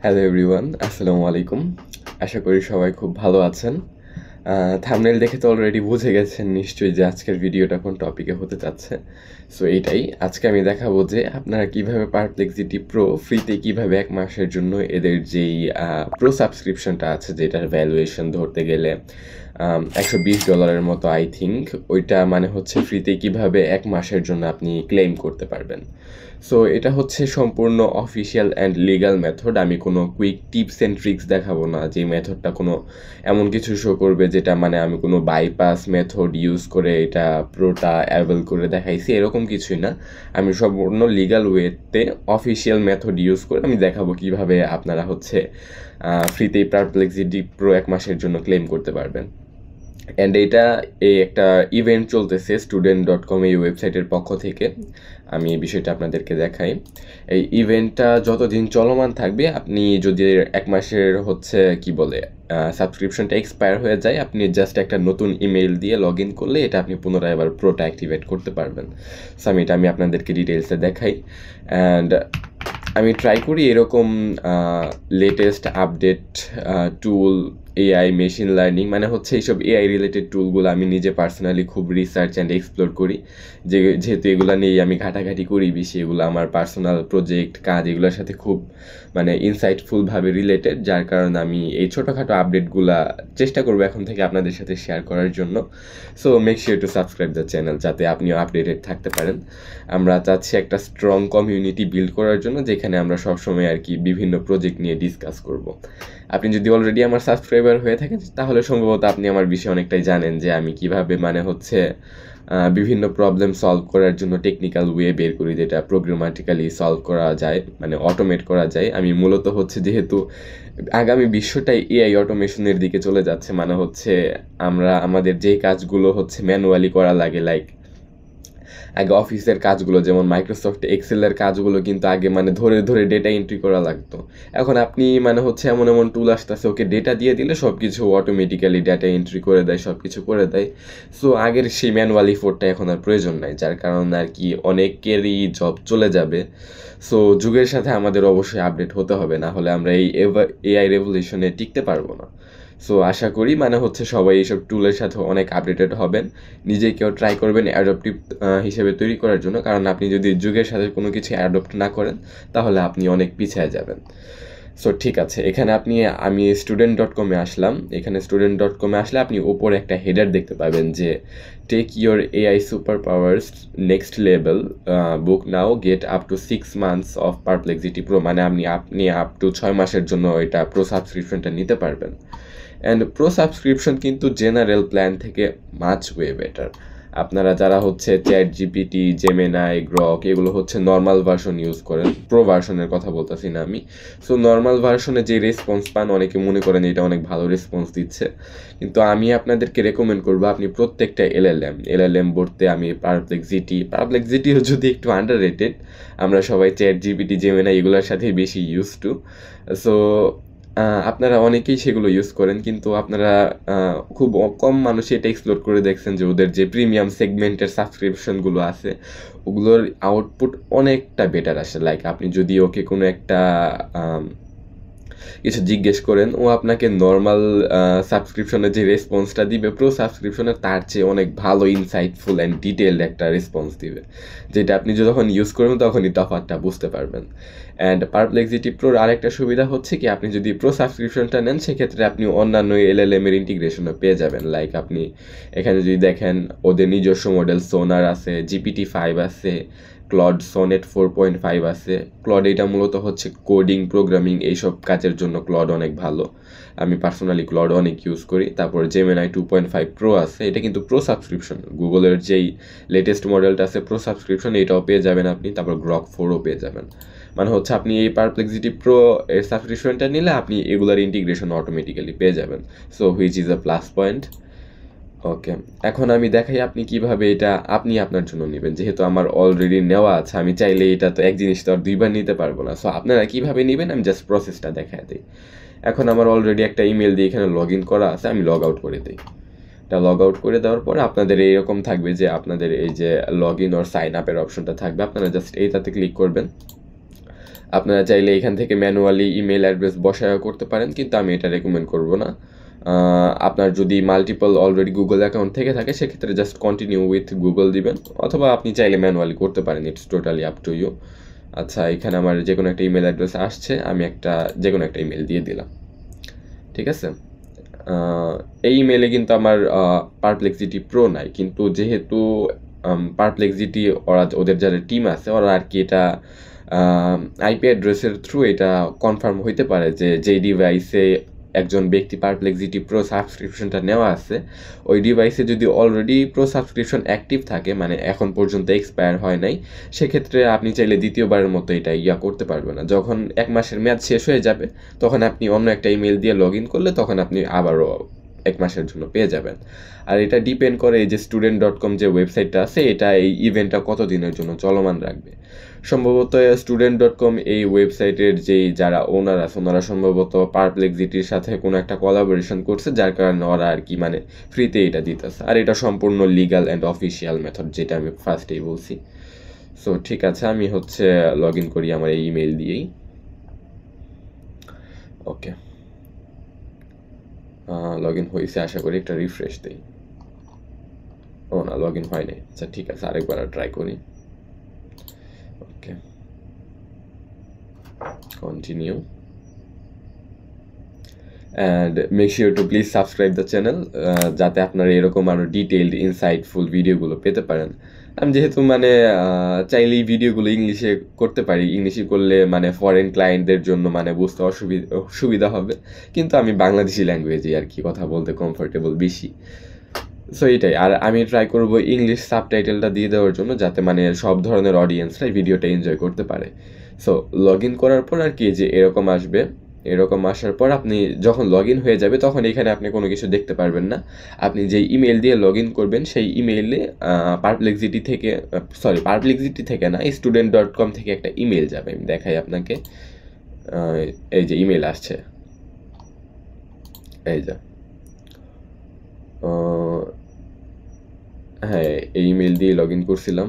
Hello everyone, আসসালামু আলাইকুম। আশা করি সবাই খুব ভালো আছেন। থাম্বনেল দেখে তো অলরেডি বুঝে গেছেন নিশ্চয়ই যে আজকের ভিডিওটা কোন টপিকে হতে যাচ্ছে। সো এইটাই আজকে আমি দেখাবো যে আপনারা কিভাবে পারপ্লেক্সিটি প্রো ফ্রিতে কিভাবে 1 মাসের জন্য এদের যেই প্রো সাবস্ক্রিপশনটা আছে যেটার ভ্যালুয়েশন ধরতে গেলে $120 মতো আই থিংক, ওইটা মানে হচ্ছে ফ্রিতে কিভাবে 1 মাসের জন্য আপনি ক্লেম করতে পারবেন। সো এটা হচ্ছে সম্পূর্ণ অফিসিয়াল অ্যান্ড লিগ্যাল মেথড। আমি কোনো কুইক টিপস অ্যান্ড ট্রিক্স দেখাবো না যে মেথডটা কোনো এমন কিছু শো করবে যেটা মানে আমি কোনো বাইপাস মেথড ইউজ করে এটা প্রোটা অ্যাভেল করে দেখাইছি, এরকম কিছুই না। আমি সম্পূর্ণ লিগ্যাল ওয়েতে অফিসিয়াল মেথড ইউজ করে আমি দেখাবো কিভাবে আপনারা হচ্ছে ফ্রিতেই পারপ্লেক্সিটি প্রো 1 মাসের জন্য ক্লেম করতে পারবেন। অ্যান্ড এইটা একটা ইভেন্ট চলতেছে student.com এই ওয়েবসাইটের পক্ষ থেকে। আমি এই বিষয়টা আপনাদেরকে দেখাই। এই ইভেন্টটা যতদিন চলমান থাকবে, আপনি যদি 1 মাসের হচ্ছে কি বলে সাবস্ক্রিপশনটা এক্সপায়ার হয়ে যায়, আপনি জাস্ট একটা নতুন ইমেইল দিয়ে লগ ইন করলে এটা আপনি পুনরায় আবার প্রোটা অ্যাক্টিভেট করতে পারবেন। সো আমি আপনাদেরকে ডিটেলসে দেখাই। অ্যান্ড আমি ট্রাই করি এরকম লেটেস্ট আপডেট টুল, এআই, মেশিন লার্নিং, মানে হচ্ছে এইসব এআই রিলেটেড টুলগুলো আমি নিজে পার্সোনালি খুব রিসার্চ অ্যান্ড এক্সপ্লোর করি। যেহেতু এগুলো নিয়েই আমি ঘাটাঘাটি করি বেশি, এগুলো আমার পার্সোনাল প্রজেক্ট কাজ এগুলোর সাথে খুব মানে ইনসাইটফুলভাবে রিলেটেড, যার কারণে আমি এই ছোটোখাটো আপডেটগুলা চেষ্টা করবো এখন থেকে আপনাদের সাথে শেয়ার করার জন্য। So make sure two subscribe the channel যাতে আপনিও আপডেটেড থাকতে পারেন। আমরা চাচ্ছি একটা স্ট্রং কমিউনিটি বিল্ড করার জন্য, যেখানে আমরা সবসময় আর কি বিভিন্ন প্রজেক্ট নিয়ে ডিসকাস করব। আপনি যদি অলরেডি আমার সাবস্ক্রাইবার হয়ে থাকেন তাহলে সম্ভবত আপনি আমার বিষয়ে অনেকটাই জানেন যে আমি কিভাবে মানে হচ্ছে বিভিন্ন প্রবলেম সলভ করার জন্য টেকনিক্যাল ওয়ে বের করি, যেটা প্রোগ্রামেটিক্যালি সলভ করা যায়, মানে অটোমেট করা যায়। আমি মূলত হচ্ছে যেহেতু আগামী বিশ্বটাই এআই অটোমেশনের দিকে চলে যাচ্ছে, মানে হচ্ছে আমরা আমাদের যেই কাজগুলো হচ্ছে ম্যানুয়ালি করা লাগে, লাইক আগে অফিসের কাজগুলো যেমন মাইক্রোসফট এক্সেলের কাজগুলো কিন্তু আগে মানে ধরে ধরে ডেটা এন্ট্রি করা লাগতো। এখন আপনি মানে হচ্ছে এমন এমন টুল আসতেছে, ওকে ডেটা দিয়ে দিলে সব কিছু অটোমেটিক্যালি ডেটা এন্ট্রি করে দেয়, সব কিছু করে দেয়। সো আগের সেই ম্যানুয়াল ইফোর্টটা এখন আর প্রয়োজন নাই, যার কারণে আর কি অনেকেরই জব চলে যাবে। সো যুগের সাথে আমাদের অবশ্যই আপডেট হতে হবে, না হলে আমরা এই এআই রেভলিউশনে টিকতে পারবো না। সো আশা করি মানে হচ্ছে সবাই এইসব টুলের সাথে অনেক আপডেটেড হবেন, নিজেকেও ট্রাই করবেন অ্যাডপ্টিভ হিসেবে তৈরি করার জন্য, কারণ আপনি যদি যুগের সাথে কোনো কিছু অ্যাডপ্ট না করেন তাহলে আপনি অনেক পিছিয়ে যাবেন। সো ঠিক আছে, এখানে আমি student.com-এ আসলাম। এখানে student.com-এ আসলে আপনি ওপরে একটা হেডার দেখতে পাবেন যে take your AI super powers next level, book now, get up to 6 months of Perplexity Pro, মানে আপনি আপ টু 6 মাসের জন্য এটা প্রো সাবস্ক্রিপশনটা নিতে পারবেন। অ্যান্ড প্রো সাবস্ক্রিপশন কিন্তু জেনারেল প্ল্যান থেকে মাচ ওয়ে বেটার। আপনারা যারা হচ্ছে চ্যাট জিপিটি, জেমিনাই, গ্রক এগুলো হচ্ছে নর্মাল ভার্সন ইউজ করেন, প্রো ভার্সনের কথা বলতেছি না আমি। সো নর্মাল ভার্সনে যে রেসপন্স পান, অনেকে মনে করেন এটা অনেক ভালো রেসপন্স দিচ্ছে, কিন্তু আমি আপনাদেরকে রেকমেন্ড করবো আপনি প্রত্যেকটা এলএলএম পড়তে। আমি পারপ্লেক্সিটিও যদি একটু আন্ডার রেটেড, আমরা সবাই চ্যাট জিপিটি, জেমিনাই এগুলোর সাথে বেশি ইউজ টু। সো আপনারা অনেকেই সেগুলো ইউজ করেন, কিন্তু আপনারা খুব কম মানুষই এটা এক্সপ্লোর করে দেখছেন যে ওদের যে প্রিমিয়াম সেগমেন্টের সাবস্ক্রিপশনগুলো আছে ওগুলোর আউটপুট অনেকটা বেটার আসে। লাইক আপনি যদি ওকে কোনো একটা কিছু জিজ্ঞেস করেন, ও আপনাকে নর্মাল সাবস্ক্রিপশনের যে রেসপন্সটা দিবে প্রো সাবস্ক্রিপশনে তার চেয়ে অনেক ভালো ইনসাইটফুল অ্যান্ড ডিটেলড একটা রেসপন্স দিবে, যেটা আপনি যখন ইউজ করবেন তখনই তফাৎটা বুঝতে পারবেন। অ্যান্ড পারপ্লেক্সিটি প্রোর আরেকটা সুবিধা হচ্ছে কি, আপনি যদি প্রো সাবস্ক্রিপশনটা নেন সেক্ষেত্রে আপনি অন্যান্য এলএলএম এর ইন্টিগ্রেশনও পেয়ে যাবেন। লাইক আপনি এখানে যদি দেখেন ওদের নিজস্ব মডেল সোনার আছে, GPT-5 আছে, ক্লড সনেট 4.5 আছে। ক্লড এটা মূলত হচ্ছে কোডিং, প্রোগ্রামিং এইসব কাজের জন্য ক্লড অনেক ভালো। আমি পার্সোনালি ক্লড অনেক ইউজ করি। তারপর জেমিনাই 2.5 প্রো আছে, এটা কিন্তু প্রো সাবস্ক্রিপশন। গুগলের যেই লেটেস্ট মডেলটা আছে প্রো সাবস্ক্রিপশন, এটাও পেয়ে যাবেন আপনি। তারপর গ্রক 4ও পেয়ে যাবেন। মানে হচ্ছে আপনি এই পারপ্লেক্সিটি প্রো এর সাবস্ক্রিপশনটা নিলে আপনি এগুলার ইন্টিগ্রেশন অটোমেটিক্যালি পেয়ে যাবেন। So which is a plus point. Okay, এখন আমি দেখাই আপনি কিভাবে এটা আপনি আপনার জন্য নেবেন। যেহেতু আমার অলরেডি নেওয়া আছে, আমি চাইলে এটা তো এক জিনিস তো আর দুইবার নিতে পারবো না। সো আপনারা কিভাবে নেবেন আমি জাস্ট প্রসেসটা দেখায় দিই। এখন আমার অলরেডি একটা ইমেল দিয়ে এখানে লগ ইন করা আছে, আমি লগ আউট করে দিই। এটা লগ আউট করে দেওয়ার পরে আপনাদের এইরকম থাকবে যে আপনাদের এই যে লগ ইন অর সাইন আপের অপশনটা থাকবে, আপনারা জাস্ট এইটাতে ক্লিক করবেন। আপনারা চাইলে এখান থেকে ম্যানুয়ালি ইমেল অ্যাড্রেস বসায় করতে পারেন, কিন্তু আমি এটা রেকমেন্ড করব না। আপনার যদি মাল্টিপল অলরেডি গুগল অ্যাকাউন্ট থেকে থাকে সেক্ষেত্রে জাস্ট কন্টিনিউ উইথ গুগল দিবেন, অথবা আপনি চাইলে ম্যানুয়ালি করতে পারেন, it's totally up to you. আচ্ছা, এখানে আমার যে কোনো একটা ইমেল অ্যাড্রেস আসছে, আমি যে কোনো একটা ইমেল দিয়ে দিলাম, ঠিক আছে। এই ইমেলে কিন্তু আমার পারপ্লেক্সিটি প্রো নাই, কিন্তু যেহেতু পারপ্লেক্সিটি ওদের যারা টিম আছে ওরা আর কি এটা আইপি অ্যাড্রেসের থ্রু এটা কনফার্ম হইতে পারে যে যেই ডিভাইসে একজন ব্যক্তি পারপ্লেক্সিটি প্রো সাবস্ক্রিপশনটা নেওয়া আছে, ওই ডিভাইসে যদি অলরেডি প্রো সাবস্ক্রিপশন অ্যাক্টিভ থাকে, মানে এখন পর্যন্ত এক্সপায়ার হয় নাই, সেক্ষেত্রে আপনি চাইলে দ্বিতীয়বারের মতো এটা করতে পারবেন না। যখন 1 মাসের মেয়াদ শেষ হয়ে যাবে তখন আপনি অন্য একটা ইমেল দিয়ে লগ ইন করলে তখন আপনি আবারও 1 মাসের জন্য পেয়ে যাবেন। আর এটা ডিপেন্ড করে এই যে student.com যে ওয়েবসাইটটা আছে, এটা এই ইভেন্টটা কতদিনের জন্য চলমান রাখবে। সম্ভবত student.com এই ওয়েবসাইটের যেই যারা ওনার আছে ওনারা সম্ভবত পারপ্লেক্সিটির সাথে কোনো একটা কোলাবোরেশন করছে, যার কারণে ওরা আর কি মানে ফ্রিতে এটা দিতেছে। আর এটা সম্পূর্ণ লিগাল অ্যান্ড অফিসিয়াল মেথড, যেটা আমি ফার্স্টেই বলছি। সো ঠিক আছে, আমি হচ্ছে লগ ইন করি আমার এই ইমেল দিয়েই। ওকে, লগ ইন হয়েছে আশা করি, একটা রিফ্রেশ দিই। ও না, লগ ইন হয় নাই। আচ্ছা ঠিক আছে, আরেকবার ট্রাই করি। Okay, continue and make sure to please subscribe the channel, যাতে আপনারা এরকম আরও ডিটেইলড ইনসাইটফুল ভিডিওগুলো পেতে পারেন। আমি যেহেতু মানে চাইলেই ভিডিওগুলো ইংলিশে করতে পারি, ইংলিশে করলে মানে ফরেন ক্লায়েন্টদের জন্য মানে বুঝতে সুবিধা হবে, কিন্তু আমি বাংলাদেশি ল্যাঙ্গুয়েজে আর কি কথা বলতে কমফোর্টেবল বেশি। সো এটাই, আর আমি ট্রাই করবো ইংলিশ সাবটাইটেলটা দিয়ে দেওয়ার জন্য, যাতে মানে সব ধরনের অডিয়েন্সরাই ভিডিওটা এনজয় করতে পারে। সো লগ ইন করার পর আর কি যে এরকম আসবে, এরকম আসার পর আপনি যখন লগ ইন হয়ে যাবে তখন এখানে আপনি কোনো কিছু দেখতে পারবেন না। আপনি যেই ইমেল দিয়ে লগ ইন করবেন সেই ইমেইলে পারপ্লেক্সিটি থেকে না, student.com থেকে একটা ইমেল যাবে। আমি দেখাই আপনাকে, এই যে ইমেল আসছে, এই যে হ্যাঁ, এই ইমেল দিয়ে লগ ইন করছিলাম।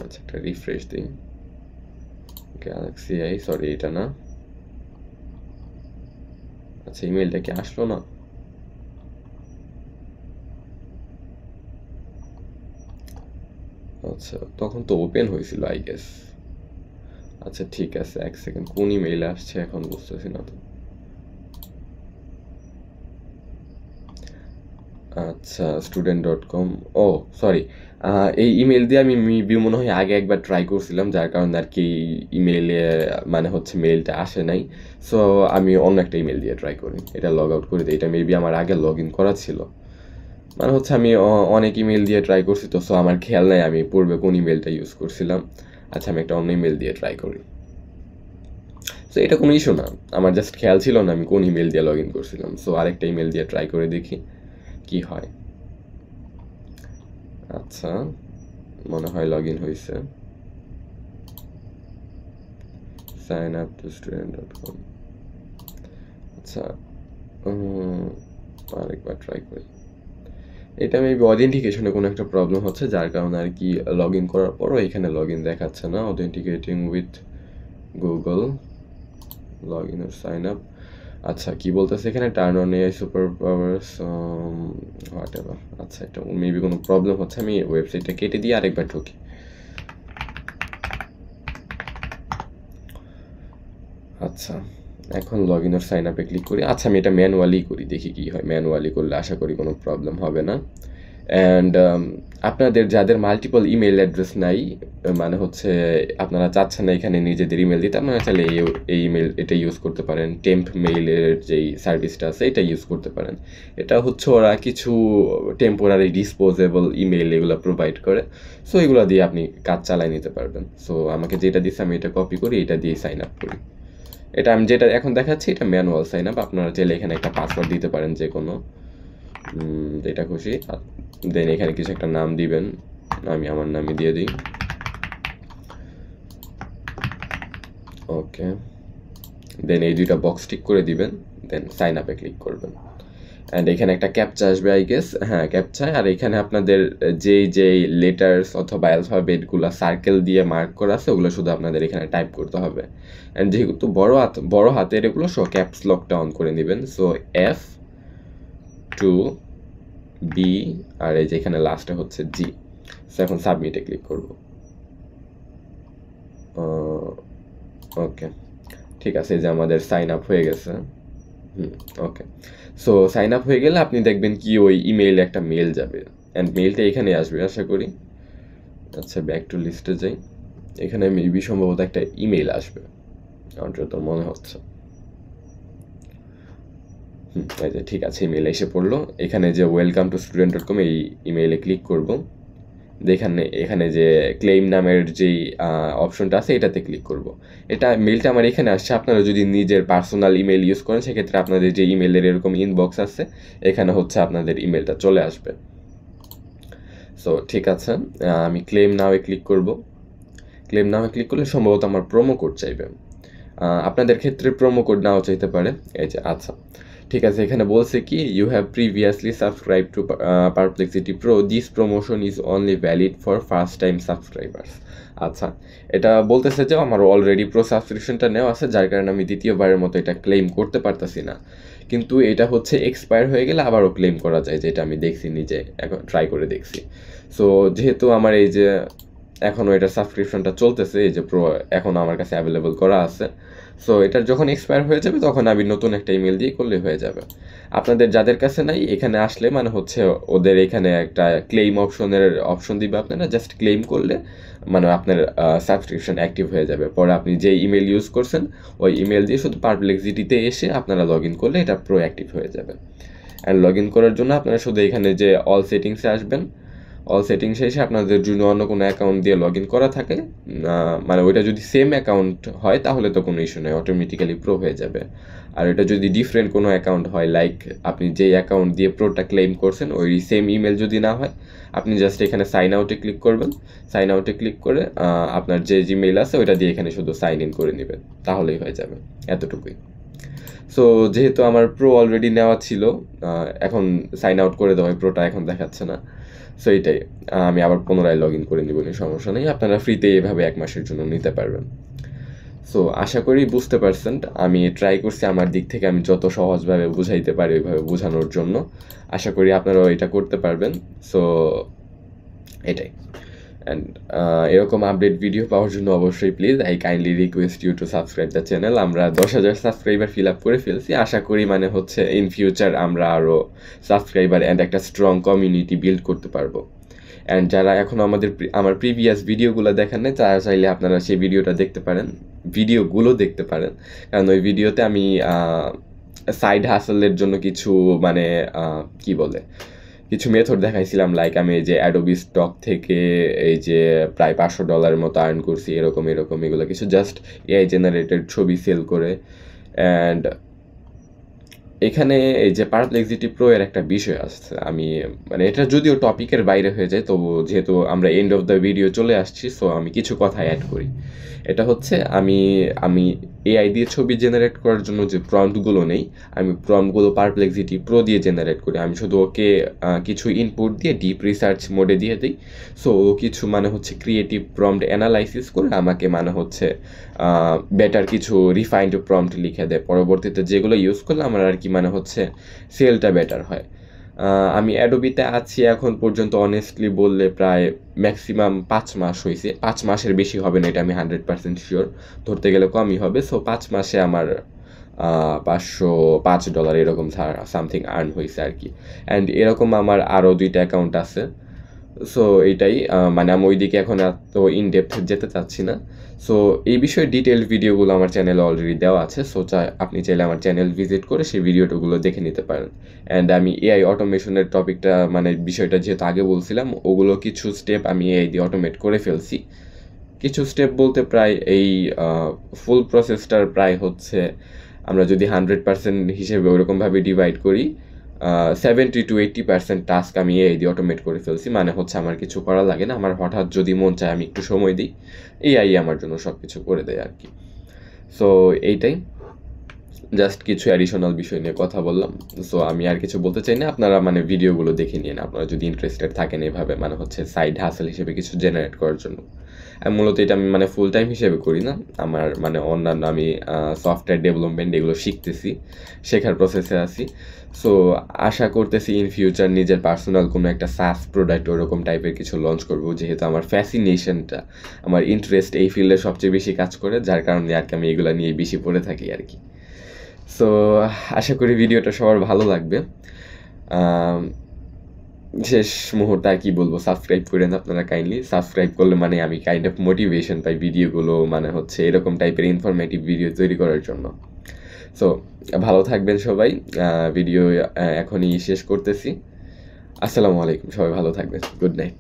আচ্ছা, একটা রিফ্রেশ দিই। গ্যালাক্সি সরি এটা না। আচ্ছা, ইমেলটা কি আসলো না? আচ্ছা, তখন তো ওপেন হয়েছিল আই গেস। আচ্ছা ঠিক আছে, 1 সেকেন্ড, কোন ইমেল আসছে এখন বুঝতেছি না তো। আচ্ছা, student.com, ও সরি, এই ইমেল দিয়ে আমি মেবি মনে হয় আগে একবার ট্রাই করছিলাম, যার কারণে আর কি ইমেইলে মানে হচ্ছে মেইলটা আসে নাই। সো আমি অন্য একটা ইমেল দিয়ে ট্রাই করি, এটা লগ আউট করে দিই। এটা মেবি আমার আগে লগ ইন করা ছিল, মানে হচ্ছে আমি অনেক ইমেল দিয়ে ট্রাই করছি তো, সো আমার খেয়াল নাই আমি পূর্বে কোন ইমেলটা ইউজ করছিলাম। আচ্ছা, আমি একটা অন্য ইমেল দিয়ে ট্রাই করি। সো এটা কোনো ইস্যু না, আমার জাস্ট খেয়াল ছিল না আমি কোন ইমেল দিয়ে লগ ইন করছিলাম। সো আরেকটা ইমেল দিয়ে ট্রাই করে দেখি কি হয়। আচ্ছা, মনে হয় লগ ইন হয়েছে। Sign up to student.com। আচ্ছা, আরেকবার ট্রাই করি। এটা মেবি অথেন্টিকেশনে কোনো একটা প্রবলেম হচ্ছে, যার কারণে আর কি লগ ইন করার পরও এখানে লগ ইন দেখাচ্ছে না। Authenticating with Google, log in আর সাইন আপ। আচ্ছা, কি বলতেছে এখানে, turn on AI super powers whatever. আচ্ছা, এটা মেবি কোনো প্রবলেম হচ্ছে, আমি ওয়েবসাইটটা কেটে দিয়ে আরেকবার ঢুকি। আচ্ছা, এখন লগ ইন আর সাইন আপে ক্লিক করি। আচ্ছা, আমি এটা ম্যানুয়ালি করি, দেখি কি হয়। ম্যানুয়ালি করলে আশা করি কোনো প্রবলেম হবে না। অ্যান্ড আপনাদের যাদের মাল্টিপল ইমেল অ্যাড্রেস নাই, মানে হচ্ছে আপনারা চাচ্ছেন না এখানে নিজেদের ইমেল দিতে, আপনারা চাইলে এই ইমেল এটা ইউজ করতে পারেন। টেম্প মেইলের যেই সার্ভিসটা আছে এটা ইউজ করতে পারেন। এটা হচ্ছে ওরা কিছু টেম্পোরারি ডিসপোজেবল ইমেল এগুলো প্রোভাইড করে। সো এগুলো দিয়ে আপনি কাজ চালিয়ে নিতে পারবেন। সো আমাকে যেটা দিচ্ছে আমি এটা কপি করি, এটা দিয়ে সাইন আপ করি। এটা আমি যেটা এখন দেখাচ্ছি এটা ম্যানুয়াল সাইন আপ। আপনারা চাইলে এখানে একটা পাসওয়ার্ড দিতে পারেন যে কোনো, যেটা খুশি। দেন এখানে কিছু একটা নাম দিবেন, আমি আমার নামই দিয়ে দিই। ওকে, দেন এই দুইটা বক্স টিক করে দিবেন, দেন সাইন আপে ক্লিক করবেন। অ্যান্ড এখানে একটা ক্যাপচা আসবে আই গেস, হ্যাঁ ক্যাপচা। আর এখানে আপনাদের যেই লেটার্স অথবা অ্যালফাবেটগুলো সার্কেল দিয়ে মার্ক করা আছে ওগুলো শুধু আপনাদের এখানে টাইপ করতে হবে। অ্যান্ড যেহেতু বড় হাতের এগুলো সো ক্যাপস লকটা অন করে নেবেন। সো F2B আর এই যে এখানে লাস্টে হচ্ছে G। সো এখন সাবমিটে ক্লিক করব। ওকে ঠিক আছে, এই যে আমাদের সাইন আপ হয়ে গেছে। ওকে, সো সাইন আপ হয়ে গেলে আপনি দেখবেন কি ওই ইমেইলে একটা মেল যাবে, অ্যান্ড মেলটা এখানে আসবে আশা করি। আচ্ছা ব্যাক টু লিস্টে যাই, এখানে মেবি সম্ভবত একটা ইমেইল আসবে আমার যত মনে হচ্ছে। এই যে ঠিক আছে, ইমেইল এসে পড়লো। এখানে যে ওয়েলকাম টু student.com এই ইমেইলে ক্লিক করব। এখানে যে ক্লেম নামের যেই অপশনটা আছে এটাতে ক্লিক করব। এটা মেলটা আমার এখানে আসছে। আপনারা যদি নিজের পার্সোনাল ইমেল ইউজ করেন সেক্ষেত্রে আপনাদের যে ইমেলের এরকম ইনবক্স আছে এখানে হচ্ছে আপনাদের ইমেলটা চলে আসবে। সো ঠিক আছে, আমি ক্লেম নাওয়ে ক্লিক করব। ক্লেম নাওয়ে ক্লিক করলে সম্ভবত আমার প্রোমো কোড চাইবে। আপনাদের ক্ষেত্রে প্রোমো কোড নাও চাইতে পারে। এই যে আচ্ছা ঠিক আছে, এখানে বলছে কি you have previously subscribe to Perplexity Pro, this promotion is only valid for first time subscribers. আচ্ছা, এটা বলতেছে যে আমার অলরেডি প্রো সাবস্ক্রিপশনটা নেওয়া আছে, যার কারণে আমি দ্বিতীয়বারের মতো এটা ক্লেম করতে পারতাছি না। কিন্তু এটা হচ্ছে এক্সপায়ার হয়ে গেলে আবারও ক্লেম করা যায়, যেটা আমি দেখছি নিজে, এখন ট্রাই করে দেখছি। সো যেহেতু আমার এই যে এখনও এটা সাবস্ক্রিপশনটা চলতেছে, এই যে প্রো এখনও আমার কাছে অ্যাভেলেবল করা আছে। সো এটার যখন এক্সপায়ার হয়ে যাবে তখন আমি নতুন একটা ইমেল দিয়ে করলে হয়ে যাবে। আপনাদের যাদের কাছে নাই এখানে আসলে মানে হচ্ছে ওদের এখানে একটা ক্লেম অপশন দিবে, আপনারা জাস্ট ক্লেম করলে মানে আপনার সাবস্ক্রিপশন অ্যাক্টিভ হয়ে যাবে। পরে আপনি যে ইমেল ইউজ করছেন ওই ইমেল দিয়ে শুধু পারপ্লেক্সিটিতে এসে আপনারা লগ ইন করলে এটা প্রো অ্যাক্টিভ হয়ে যাবে। অ্যান্ড লগ ইন করার জন্য আপনারা শুধু এখানে যে অল সেটিংসে আসবেন, অল সেটিংসে এসে আপনাদের যদি অন্য কোনো অ্যাকাউন্ট দিয়ে লগ ইন করা থাকে, মানে ওইটা যদি সেম অ্যাকাউন্ট হয় তাহলে তো কোনো ইস্যু নেই, অটোমেটিক্যালি প্রো হয়ে যাবে। আর এটা যদি ডিফারেন্ট কোনো অ্যাকাউন্ট হয়, লাইক আপনি যেই অ্যাকাউন্ট দিয়ে প্রোটা ক্লেম করছেন ওই সেম ইমেল যদি না হয়, আপনি জাস্ট এখানে সাইন আউটে ক্লিক করবেন। সাইন আউটে ক্লিক করে আপনার যে জিমেইল আছে ওইটা দিয়ে এখানে শুধু সাইন ইন করে নেবেন, তাহলেই হয়ে যাবে, এতটুকুই। সো যেহেতু আমার প্রো অলরেডি নেওয়া ছিল, এখন সাইন আউট করে দেওয়া হয়, প্রোটা এখন দেখাচ্ছে না। সো এইটাই, আমি আবার পুনরায় লগ ইন করে নিব, সমস্যা নেই। আপনারা ফ্রিতে এভাবে 1 মাসের জন্য নিতে পারবেন। সো আশা করি বুঝতে পারছেন, আমি ট্রাই করছি আমার দিক থেকে আমি যত সহজভাবে বুঝাইতে পারি ওইভাবে বোঝানোর জন্য। আশা করি আপনারাও এটা করতে পারবেন। সো এটাই। অ্যান্ড এরকম আপডেট ভিডিও পাওয়ার জন্য অবশ্যই please I kindly request you to subscribe the channel. আমরা 10,000 সাবস্ক্রাইবার ফিল আপ করে ফেলছি। আশা করি মানে হচ্ছে ইন ফিউচার আমরা আরও সাবস্ক্রাইবার অ্যান্ড একটা স্ট্রং কমিউনিটি বিল্ড করতে পারবো। অ্যান্ড যারা এখনও আমার প্রিভিয়াস ভিডিওগুলো দেখেন নাই তারা চাইলে আপনারা সেই ভিডিওগুলো দেখতে পারেন। কারণ ওই ভিডিওতে আমি সাইড হাসেলের জন্য কিছু মানে কি বলে কিছু মেথড দেখাইছিলাম, লাইক আমি এই যে অ্যাডোবি স্টক থেকে এই যে প্রায় $500 মতো আর্ন করছি, এরকম এগুলো কিছু জাস্ট এআই জেনারেটেড ছবি সেল করে। অ্যান্ড এখানে এই যে পারপ্লেক্সিটি প্রো এর একটা বিষয় আসছে, আমি মানে এটা যদিও টপিকের বাইরে হয়ে যায়, তবু যেহেতু আমরা এন্ড অফ দ্য ভিডিও চলে আসছি সো আমি কিছু কথা অ্যাড করি। এটা হচ্ছে আমি এআই দিয়ে ছবি জেনারেট করার জন্য যে প্রম্পটগুলো নেই, আমি প্রম্পটগুলো পারপ্লেক্সিটি প্রো দিয়ে জেনারেট করি। আমি শুধু ওকে কিছু ইনপুট দিয়ে ডিপ রিসার্চ মোডে দিয়ে দিই। সো ও কিছু মানে হচ্ছে ক্রিয়েটিভ প্রম্পট অ্যানালাইসিস করে আমাকে মানে হচ্ছে বেটার কিছু রিফাইন্ড প্রম্পট লিখে দেয়। পরবর্তীতে যেগুলো ইউজ করলে আমার আর কি মানে হচ্ছে সেলটা বেটার হয়। আমি অ্যাডোবিতে আছি এখন পর্যন্ত অনেস্টলি বললে প্রায় ম্যাক্সিমাম 5 মাস হয়েছে। 5 মাসের বেশি হবে না, এটা আমি 100% শিওর, ধরতে গেলে কমই হবে। সো 5 মাসে আমার $505 এরকম সামথিং আর্ন হয়েছে আর কি। অ্যান্ড এরকম আমার আরও 2টা অ্যাকাউন্ট আছে। সো এইটাই, মানে আমি ওইদিকে এখন এত ইনডেপথ যেতে চাচ্ছি না। সো এই বিষয়ে ডিটেলড ভিডিওগুলো আমার চ্যানেলে অলরেডি দেওয়া আছে। সো আপনি চাইলে আমার চ্যানেল ভিজিট করে সেই ভিডিওগুলো দেখে নিতে পারেন। অ্যান্ড আমি এআই অটোমেশনের টপিকটা মানে বিষয়টা যেহেতু আগে বলছিলাম, ওগুলো কিছু স্টেপ আমি এআই দিয়ে অটোমেট করে ফেলছি। কিছু স্টেপ বলতে প্রায় এই ফুল প্রসেসটার প্রায় হচ্ছে আমরা যদি 100% হিসেবে ওরকমভাবে ডিভাইড করি, 70 to 80% টাস্ক আমি এআই দিয়ে অটোমেট করে ফেলছি। মানে হচ্ছে আমার কিছু করা লাগে না, আমার হঠাৎ যদি মন চায় আমি একটু সময় দিই, এআই আমার জন্য সব কিছু করে দেয় আর কি। সো এইটাই, জাস্ট কিছু অ্যাডিশনাল বিষয় নিয়ে কথা বললাম। সো আমি আর কিছু বলতে চাই না, আপনারা মানে ভিডিওগুলো দেখে নিন আপনারা যদি ইন্টারেস্টেড থাকেন এভাবে মানে হচ্ছে সাইড হাসেল হিসেবে কিছু জেনারেট করার জন্য। আর মূলত এটা আমি মানে ফুল টাইম হিসেবে করি না, আমার মানে অন্যান্য আমি সফটওয়্যার ডেভেলপমেন্ট এগুলো শিখতেছি, শেখার প্রসেসে আছি। সো আশা করতেছি ইন ফিউচার নিজের পার্সোনাল কোনো একটা সাস প্রোডাক্ট ওরকম টাইপের কিছু লঞ্চ করবো, যেহেতু আমার ফ্যাসিনেশনটা, আমার ইন্টারেস্ট এই ফিল্ডে সবচেয়ে বেশি কাজ করে, যার কারণে আর কি আমি এগুলো নিয়ে বেশি পড়ে থাকি আর কি। সো আশা করি ভিডিওটা সবার ভালো লাগবে। শেষ মুহূর্তে আর কি বলবো, সাবস্ক্রাইব করেন আপনারা কাইন্ডলি। সাবস্ক্রাইব করলে মানে আমি কাইন্ড অফ মোটিভেশন পাই ভিডিওগুলো মানে হচ্ছে এরকম টাইপের ইনফরমেটিভ ভিডিও তৈরি করার জন্য। সো ভালো থাকবেন সবাই। ভিডিও এখনই শেষ করতেছি। আসসালামু আলাইকুম, সবাই ভালো থাকবেন। Good night.